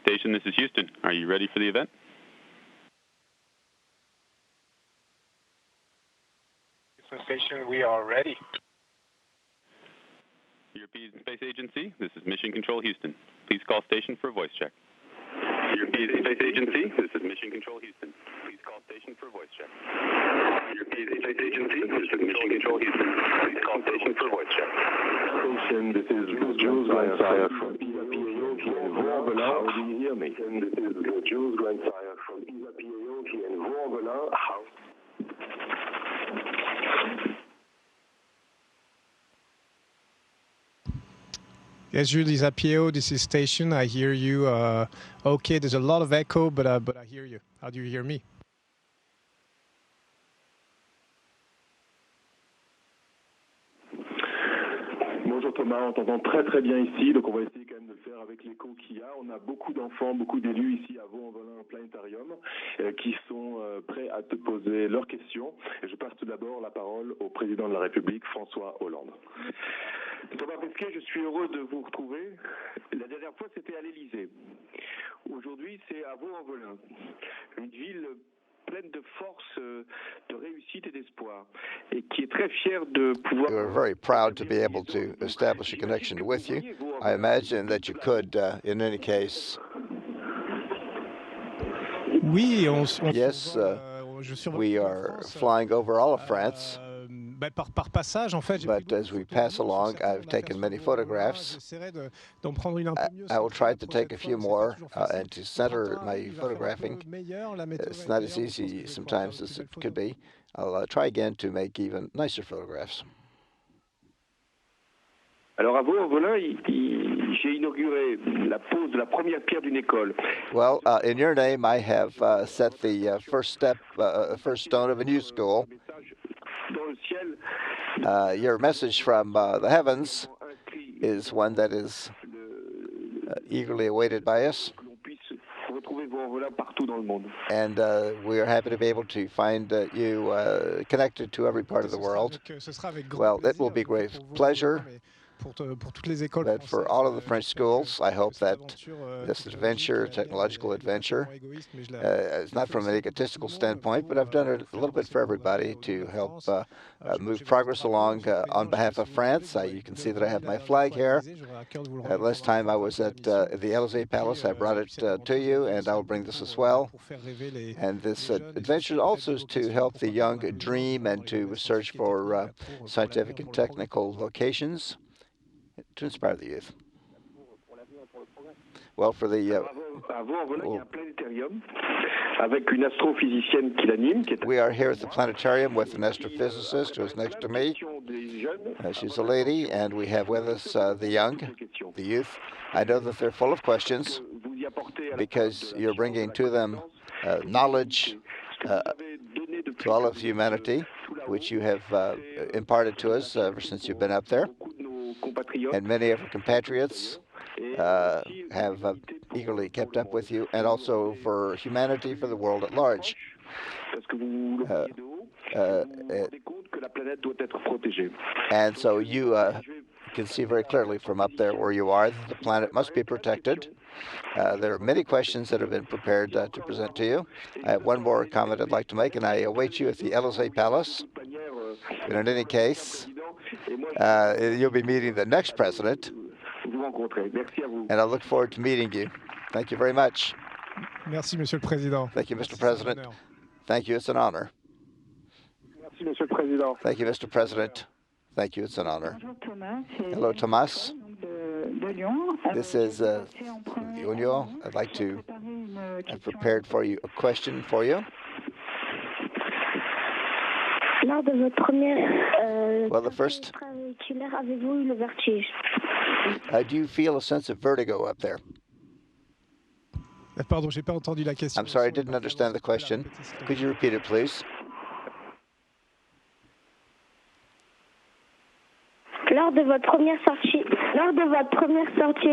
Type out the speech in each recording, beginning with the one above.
Station, this is Houston. Are you ready for the event? Houston Station, we are ready. European Space Agency, this is Mission Control Houston. Please call station for a voice check. European Space Agency, this is Mission Control Houston. Please call station for a voice check. European Space Agency, this is Mission Control Houston. Please call station for a voice check. Station, this is Jules Grandsire from Oh-LAHND. How do you hear me? This is Jules Grandsire from Oh-LAHND. How? Yes, Jules Apio, this is station. I hear you. Okay, there's a lot of echo, but I hear you. How do you hear me? Bonjour Thomas, on t'entend très bien ici, donc on va essayer quand même de le faire avec l'écho qu'il y a. On a beaucoup d'enfants, beaucoup d'élus ici à Vaux-en-Velin Planétarium qui sont prêts à te poser leurs questions. Et je passe tout d'abord la parole au président de la République, François Hollande. Thomas Pesquet, je suis heureux de vous retrouver. La dernière fois, c'était à l'Élysée. Aujourd'hui, c'est à Vaux-en-Velin, une ville pleine de force, de réussite et d'espoir, et qui est très fière de pouvoir. We were very proud to be able to establish a connection with you. I imagine that you could, in any case. Oui, yes, we are flying over all of France. Par passage, en fait, but as we pass along, I've taken many photographs. I will try to take a few more and to center my photographing. It's not as easy sometimes as it could be. I'll try again to make even nicer photographs. Alors à Vaux-en-Velin, j'ai inauguré la pose de la première pierre d'une école. Well, in your name, I have set the first stone of a new school. Your message from the heavens is one that is eagerly awaited by us. And we are happy to be able to find you connected to every part of the world. Well, it will be great pleasure. But for all of the French schools, I hope that this adventure, technological adventure, is not from an egotistical standpoint, but I've done it a little bit for everybody to help move progress along on behalf of France. You can see that I have my flag here. Last time I was at the Élysée Palace, I brought it to you, and I will bring this as well. And this adventure also is to help the young dream and to search for scientific and technical vocations, to inspire the youth. Well, for the we are here at the planetarium with an astrophysicist who is next to me. She's a lady, and we have with us the youth. I know that they're full of questions because you're bringing to them knowledge to all of humanity, which you have imparted to us ever since you've been up there. And many of our compatriots have eagerly kept up with you, and also for humanity, for the world at large. And so you can see very clearly from up there where you are that the planet must be protected. There are many questions that have been prepared to present to you. I have one more comment I'd like to make, and I await you at the Élysée Palace. And in any case, you'll be meeting the next president, and I look forward to meeting you. Thank you very much. Merci, Monsieur le Président. Thank you, Mr. President. Thank you. It's an honor. Merci, Monsieur le Président. Thank you, Mr. President. Thank you. It's an honor. Hello, Thomas. This is Lyon. I'd like to have prepared for you a question for you. Lors de votre première well, the first, avez-vous eu le vertige? Do you feel a sense of vertigo up there? Pardon, j'ai pas entendu la question. I'm sorry, I didn't understand the question. Could you repeat it, please? Lors de votre première sortie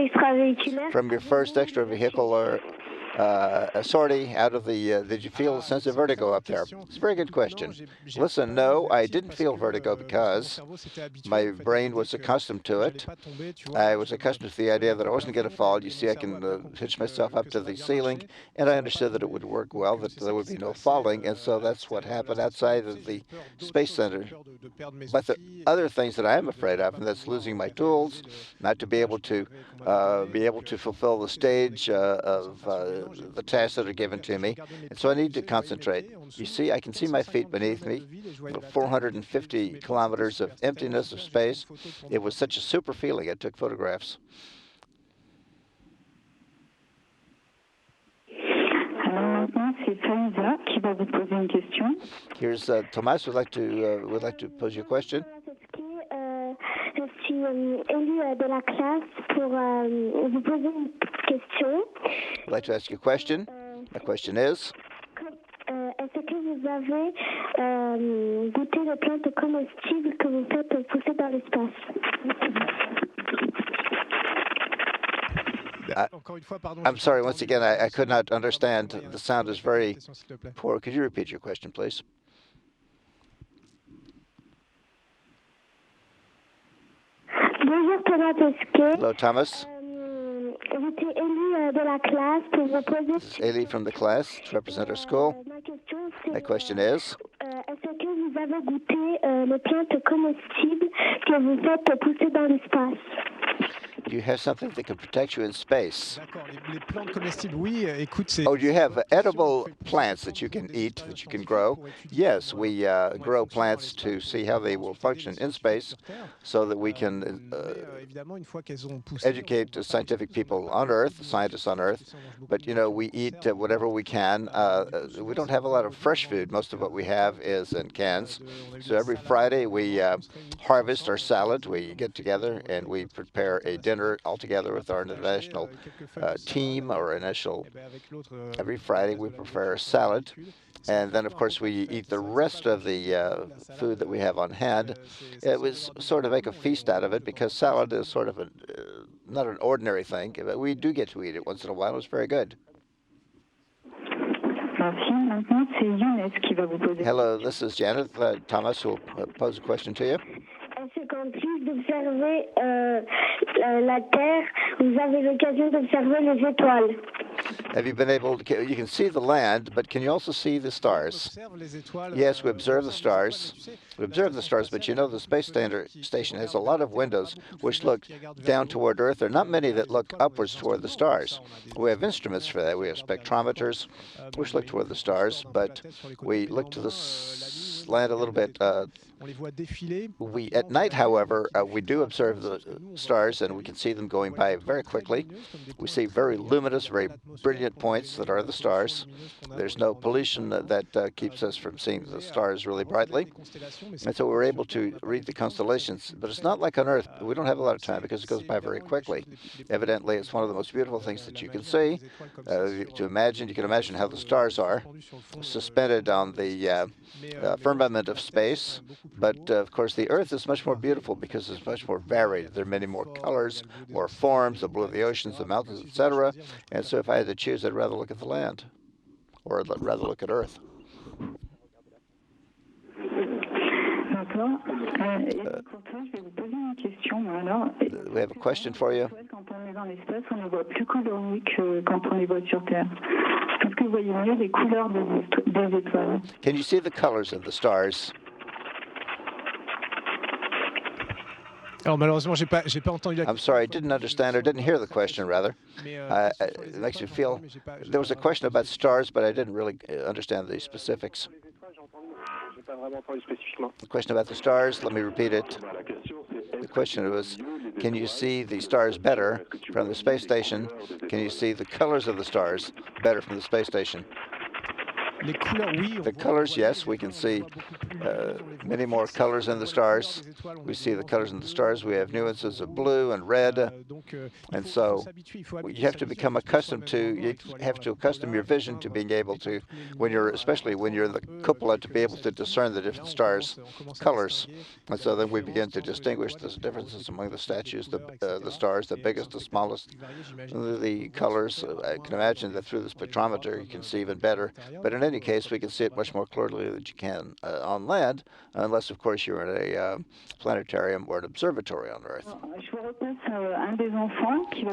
extravéhiculaire. From your first extravehicular a sortie out of the, did you feel a sense of vertigo up there? It's a very good question. Listen, no, I didn't feel vertigo because my brain was accustomed to it. I was accustomed to the idea that I wasn't going to fall. You see, I can hitch myself up to the ceiling, and I understood that it would work well, that there would be no falling, and so that's what happened outside of the Space Center. But the other things that I am afraid of, and that's losing my tools, not to be able to fulfill the stage of the tasks that are given to me, and so I need to concentrate. You see, I can see my feet beneath me, 450 kilometers of emptiness of space. It was such a super feeling. I took photographs. Here's Thomas would like to pose you a question. Je suis élue de la classe pour vous poser une question. I'd like to ask you a question. My question is, est-ce que vous avez goûté les plantes comestibles que vous faites pousser dans l'espace? I'm sorry, once again, I could not understand. The sound is very poor. Could you repeat your question, please? Bonjour Thomas Pesquet. Hello, Thomas. J'étais élue de la classe pour vous poser. This is Ailey from the class to represent our school. My question is, est-ce que vous avez goûté les plantes comestibles que vous faites pousser dans l'espace? do you have something that can protect you in space? Oh, do you have edible plants that you can eat, that you can grow? Yes, we grow plants to see how they will function in space so that we can educate scientific people on Earth, scientists on Earth. But, you know, we eat whatever we can. We don't have a lot of fresh food. Most of what we have is in cans. So every Friday we harvest our salad. We get together and we prepare a dinner all together with our international team or initial. Every Friday we prepare a salad. And then, of course, we eat the rest of the food that we have on hand. It was sort of make a feast out of it because salad is sort of not an ordinary thing, but we do get to eat it once in a while. It was very good. Hello, this is Janet. Thomas will pose a question to you. Est-ce qu'en plus d'observer la Terre, vous avez l'occasion d'observer les étoiles? Have you been able to, you can see the land, but can you also see the stars? Yes, we observe the stars. We observe the stars, but you know the Space Station has a lot of windows which look down toward Earth. There are not many that look upwards toward the stars. We have instruments for that. We have spectrometers which look toward the stars, but we look to the land a little bit. At night, however, we do observe the stars, and we can see them going by very quickly. We see very luminous, very brilliant points that are the stars. There's no pollution that keeps us from seeing the stars really brightly. And so we're able to read the constellations. But it's not like on Earth. We don't have a lot of time because it goes by very quickly. Evidently, it's one of the most beautiful things that you can see. You can imagine how the stars are suspended on the firmament of space. But, of course, the Earth is much more beautiful because it's much more varied. There are many more colors, more forms, the blue of the oceans, the mountains, etc. And so if I had to choose, I'd rather look at the land, or I'd rather look at Earth. We have a question for you. Can you see the colors of the stars? I'm sorry, I didn't understand, or didn't hear the question, rather. It makes me feel... There was a question about stars, but I didn't really understand the specifics. The question about the stars, let me repeat it. The question was, can you see the stars better from the space station? Can you see the colors of the stars better from the space station? The colors, yes, we can see many more colors in the stars. We see the colors in the stars. We have nuances of blue and red. And so you have to become accustomed to, you have to accustom your vision to being able to, especially when you're in the cupola, to be able to discern the different stars' colors. And so then we begin to distinguish the differences among the statues, the stars, the biggest, the smallest, the colors. I can imagine that through the spectrometer you can see even better. But in any case, we can see it much more clearly than you can on land, unless, of course, you're in a planetarium or an observatory on Earth.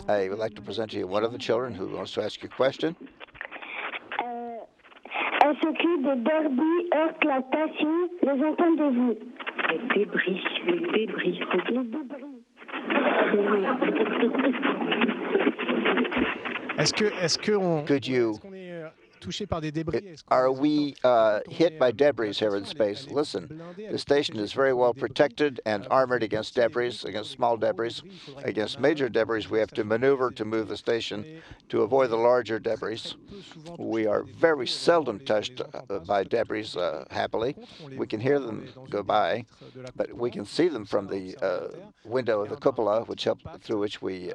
I would like to present to you one of the children who wants to ask you a question. Est-ce que des débris heurtent la station? Les entendez-vous? Les débris. Les débris. Could you Are we hit by debris here in space? Listen, the station is very well protected and armored against debris, against small debris. Against major debris, we have to maneuver to move the station to avoid the larger debris. We are very seldom touched by debris, happily. We can hear them go by, but we can see them from the window of the cupola, through which we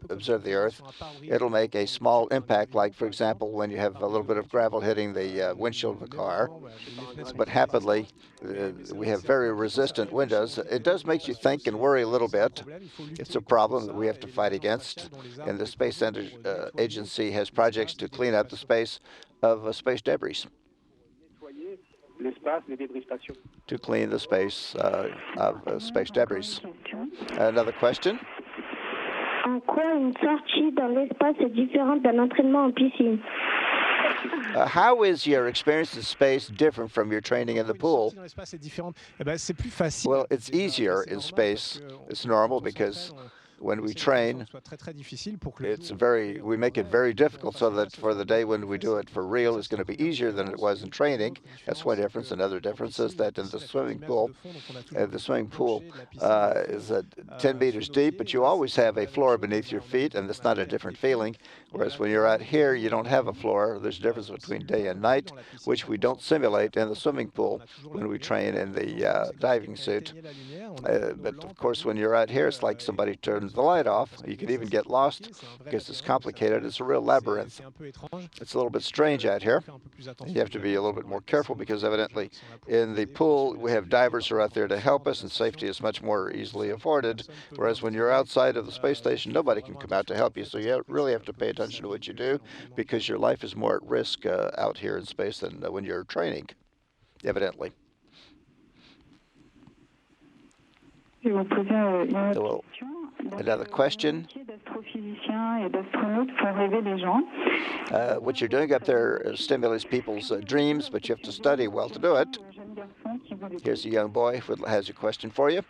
observe the Earth. It'll make a small impact, like, for example, when you have a little bit of gravel hitting the windshield of a car. But happily, we have very resistant windows. It does make you think and worry a little bit. It's a problem that we have to fight against. And the Space Agency has projects to clean up the space of space debris. To clean the space of space debris. Another question? En quoi une sortie dans l'espace est différente d'un entraînement en piscine? How is your experience in space different from your training in the pool? Well, it's easier in space. It's normal because when we train, we make it very difficult so that for the day when we do it for real, it's going to be easier than it was in training. That's one difference. Another difference is that in the swimming pool is 10 meters deep, but you always have a floor beneath your feet, and it's not a different feeling. Whereas when you're out here, you don't have a floor. There's a difference between day and night, which we don't simulate in the swimming pool when we train in the diving suit. But of course, when you're out here, it's like somebody turns the light off. You can even get lost because it's complicated. It's a real labyrinth. It's a little bit strange out here. You have to be a little bit more careful because evidently in the pool we have divers who are out there to help us, and safety is much more easily afforded. Whereas when you're outside of the space station, nobody can come out to help you. So you really have to pay attention to what you do because your life is more at risk out here in space than when you're training, evidently. Well, another question. What you're doing up there stimulates people's dreams, but you have to study well to do it. Here's a young boy who has a question for you.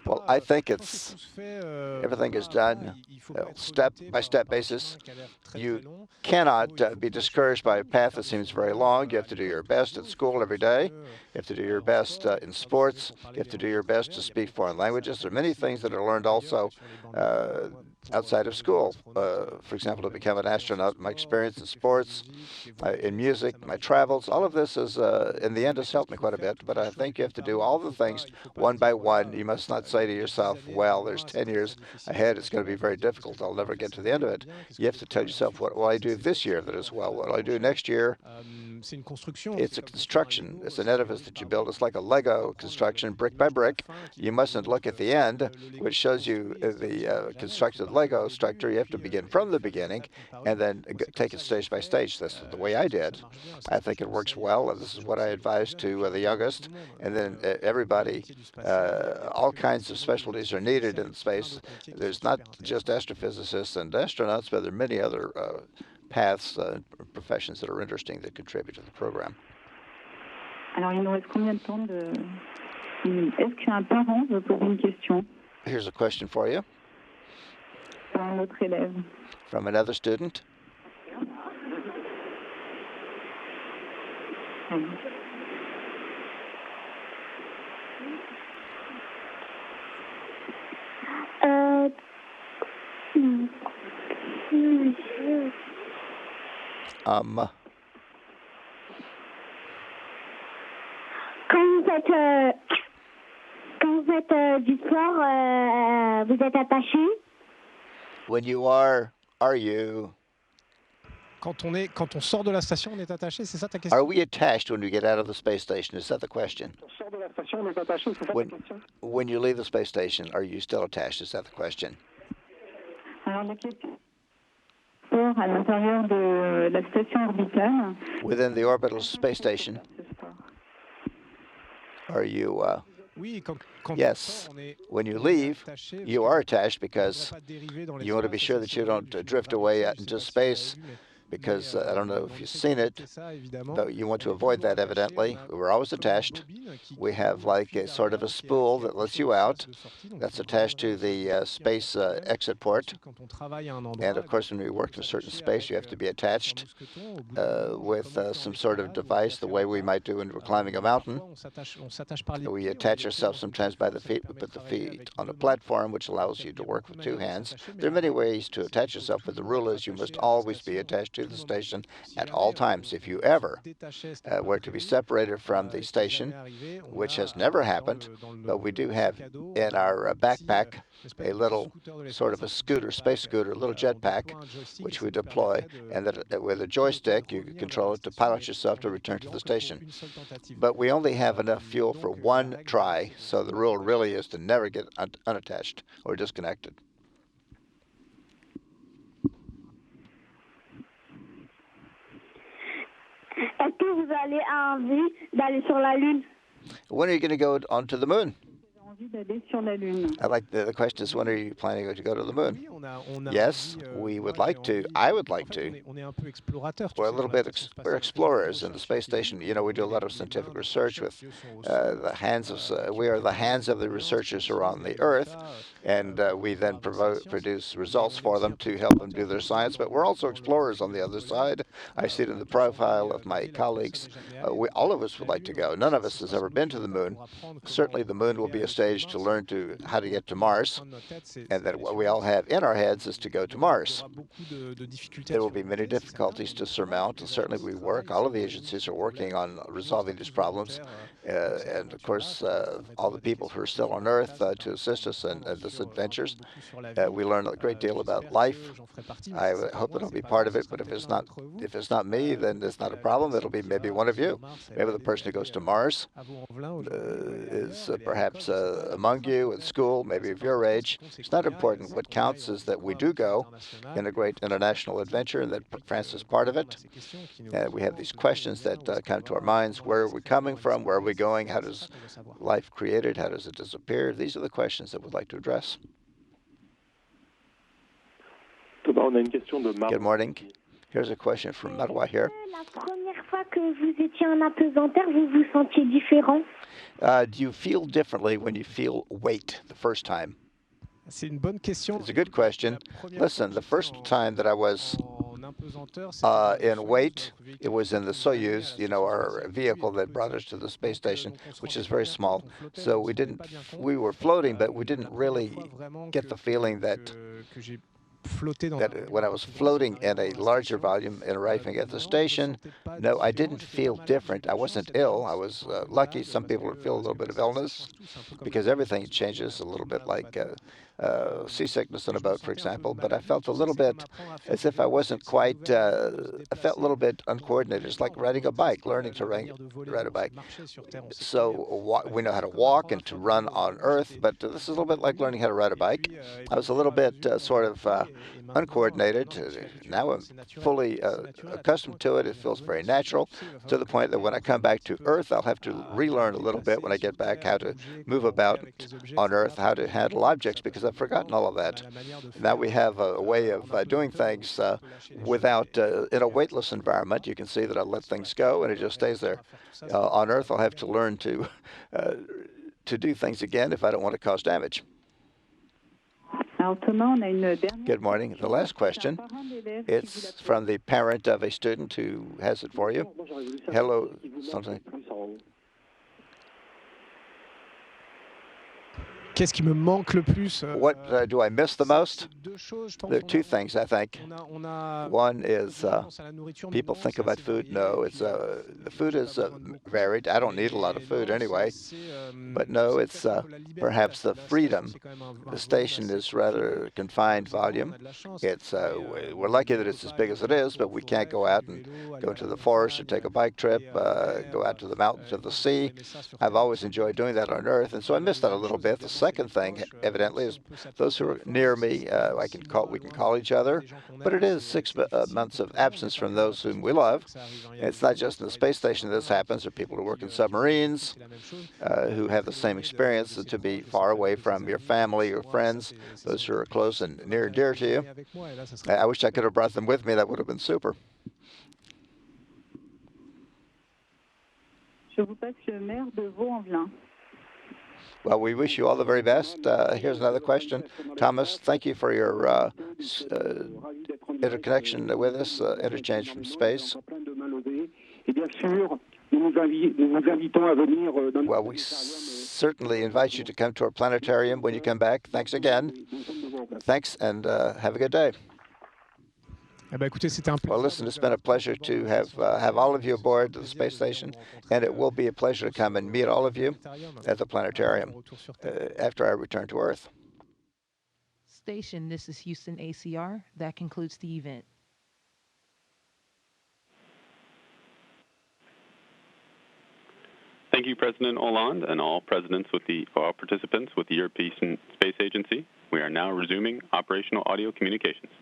Well, I think everything is done step-by-step basis. You cannot be discouraged by a path that seems very long. You have to do your best at school every day. You have to do your best in sports. You have to do your best to speak foreign languages. There are many things that are learned also outside of school. For example, to become an astronaut, my experience in sports, in music, my travels, all of this is, in the end, has helped me quite a bit. But I think you have to do all the things one by one. You must not say to yourself, well, there's 10 years ahead. It's going to be very difficult. I'll never get to the end of it. You have to tell yourself, what will I do this year that is well? What will I do next year? It's a construction. It's an edifice that you build. It's like a Lego construction, brick by brick. You mustn't look at the end, which shows you the constructed Lego structure. You have to begin from the beginning and then take it stage by stage. That's the way I did. I think it works well, and this is what I advise to the youngest. And then everybody, all kinds of specialties are needed in space. There's not just astrophysicists and astronauts, but there are many other paths, professions that are interesting that contribute to the program. Alors, il nous reste combien de temps de... Est-ce qu'un parent veut poser une question? Here's a question for you. Un autre élève. From another student. Quand vous faites du sport, vous êtes attaché? When you are you? Quand on sort de la station, on est attaché, c'est ça ta question? Are we attached when we get out of the space station? Is that the question? When you leave the space station, are you still attached? Is that the question? Alors la question à l'intérieur de la station orbitale. Within the orbital space station, are you? Yes. When you leave, you are attached because you want to be sure that you don't drift away out into space. Because I don't know if you've seen it, but you want to avoid that, evidently. We're always attached. We have like a sort of a spool that lets you out. That's attached to the space exit port. And of course, when we work in a certain space, you have to be attached with some sort of device, the way we might do when we're climbing a mountain. We attach ourselves sometimes by the feet. We put the feet on a platform, which allows you to work with two hands. There are many ways to attach yourself, but the rule is you must always be attached to the station at all times. If you ever were to be separated from the station, which has never happened, but we do have in our backpack a little sort of a scooter, space scooter, a little jetpack, which we deploy, and that with a joystick you can control it to pilot yourself to return to the station. But we only have enough fuel for one try, so the rule really is to never get unattached or disconnected. Est-ce que vous avez envie d'aller sur la Lune? When are you going to go onto the moon? Envie d'aller sur la Lune. I like the question is, when are you planning to go to the moon? Yes, we would like to. I would like to. We're a little bit. We're explorers in the space station. You know, we do a lot of scientific research with the hands of. We are the hands of the researchers who are on the Earth, and we then produce results for them to help them do their science. But we're also explorers on the other side. I see it in the profile of my colleagues. All of us would like to go. None of us has ever been to the moon. Certainly, the moon will be a stage to learn how to get to Mars, and that what we all have in our heads is to go to Mars. There will be many difficulties to surmount, and certainly all of the agencies are working on resolving these problems, and of course all the people who are still on Earth to assist us in these adventures. We learn a great deal about life. I hope that I'll be part of it, but if it's not me, then it's not a problem. It'll be maybe one of you. Maybe the person who goes to Mars is perhaps among you at school, maybe of your age. It's not important. What counts is that we do go in a great international adventure and that France is part of it. We have these questions that come to our minds. Where are we coming from? Where are we going? How does life created? How does it disappear? These are the questions that we'd like to address. Good morning. Here's a question from Marois here. La première fois que vous étiez en apesanteur, vous vous sentiez différent? Do you feel differently when you feel weight the first time? It's a good question. Listen, the first time that I was in weight, it was in the Soyuz, our vehicle that brought us to the space station, which is very small. So we were floating, but we didn't really get the feeling that when I was floating in a larger volume and arriving at the station, no, I didn't feel different. I wasn't ill. I was lucky. Some people would feel a little bit of illness because everything changes a little bit, like seasickness on a boat, for example. But I felt a little bit as if I wasn't quite, I felt a little bit uncoordinated. It's like riding a bike, learning to ride a bike. So we know how to walk and to run on Earth, but this is a little bit like learning how to ride a bike. I was a little bit sort of uncoordinated. Now I'm fully accustomed to it. It feels very natural, to the point that when I come back to Earth, I'll have to relearn a little bit when I get back how to move about on Earth, how to handle objects, because I've forgotten all of that. Now we have a way of doing things without, in a weightless environment. You can see that I let things go and it just stays there. On Earth, I'll have to learn to do things again if I don't want to cause damage. Good morning. The last question, it's from the parent of a student who has it for you. Hello, something. Qu'est-ce qui me manque le plus? What do I miss the most? There are two things, I think. One is people think about food. No, it's the food is varied. I don't need a lot of food anyway. But no, it's perhaps the freedom. The station is rather confined volume. It's we're lucky that it's as big as it is, but we can't go out and go into the forest or take a bike trip, go out to the mountains or the sea. I've always enjoyed doing that on Earth, and so I miss that a little bit. The second thing, evidently, is those who are near me, we can call each other, but it is 6 months of absence from those whom we love. It's not just in the space station that this happens. There are people who work in submarines who have the same experience, to be far away from your family, your friends, those who are close and near and dear to you. I wish I could have brought them with me. That would have been super. Je vous passe le maire de Vaux-en-Velin. Well, we wish you all the very best. Here's another question. Thomas, thank you for your interconnection with us, interchange from space. Well, we certainly invite you to come to our planetarium when you come back. Thanks again. Thanks, and have a good day. Well, listen, it's been a pleasure to have all of you aboard the space station, and it will be a pleasure to come and meet all of you at the planetarium after I return to Earth. Station, this is Houston ACR. That concludes the event. Thank you, President Hollande, and all participants with the European Space Agency. We are now resuming operational audio communications.